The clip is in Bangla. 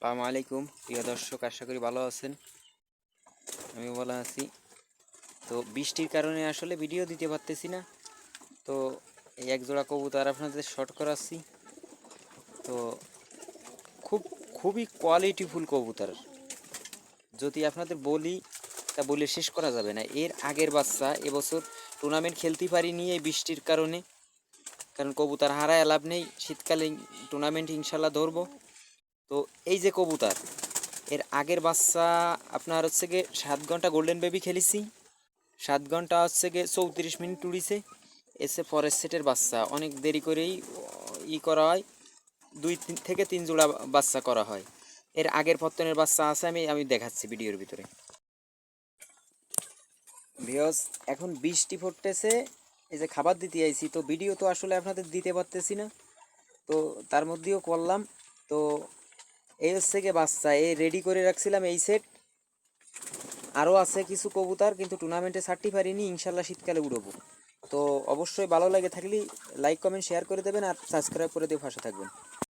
আসসালামু আলাইকুম প্রিয় দর্শক, আশা করি ভালো আছেন। আমি ভালো আছি। তো বৃষ্টির কারণে আসলে ভিডিও দিতে পারতেছি না। তো এই এক জোড়া কবুতর আপনাদের শর্ট করাচ্ছি। তো খুব খুবই কোয়ালিটিফুল কবুতর, যদি আপনাদের বলি তা বলে শেষ করা যাবে না। এর আগের বাচ্চা এবছর টুর্নামেন্ট খেলতে পারিনি এই বৃষ্টির কারণে, কারণ কবুতর হারায় লাভ নেই। শীতকালে টুর্নামেন্ট ইনশাল্লাহ ধরবো। তো এই যে কবুতর, এর আগের বাচ্চা আপনার হচ্ছে গিয়ে 7 ঘন্টা গোল্ডেন বেবি খেলেছি। 7 ঘন্টা হচ্ছে গিয়ে 34 মিনিট উড়িছে। এসে ফরেস্ট সেটের বাচ্চা অনেক দেরি করেই করা হয়, 2 থেকে 3 জোড়া বাচ্চা করা হয়। এর আগের পত্তনের বাচ্চা আছে, আমি দেখাচ্ছি ভিডিওর ভিতরে। ভিউয়ার্স, এখন বৃষ্টি পড়তেছে, এই যে খাবার দিতে আইছি, তো ভিডিও তো আসলে আপনাদের দিতে পারতেছি না, তো তার মধ্যেও করলাম। তো এই হচ্ছে গিয়ে বাচ্চা, এই রেডি করে রাখছিলাম এই সেট। আরও আছে কিছু কবুতর, কিন্তু টুর্নামেন্টে ছাড়তে পারিনি, ইনশাল্লাহ শীতকালে উড়বো। তো অবশ্যই ভালো লাগে থাকলে লাইক কমেন্ট শেয়ার করে দেবেন আর সাবস্ক্রাইব করে দিয়ে পাশে থাকবেন।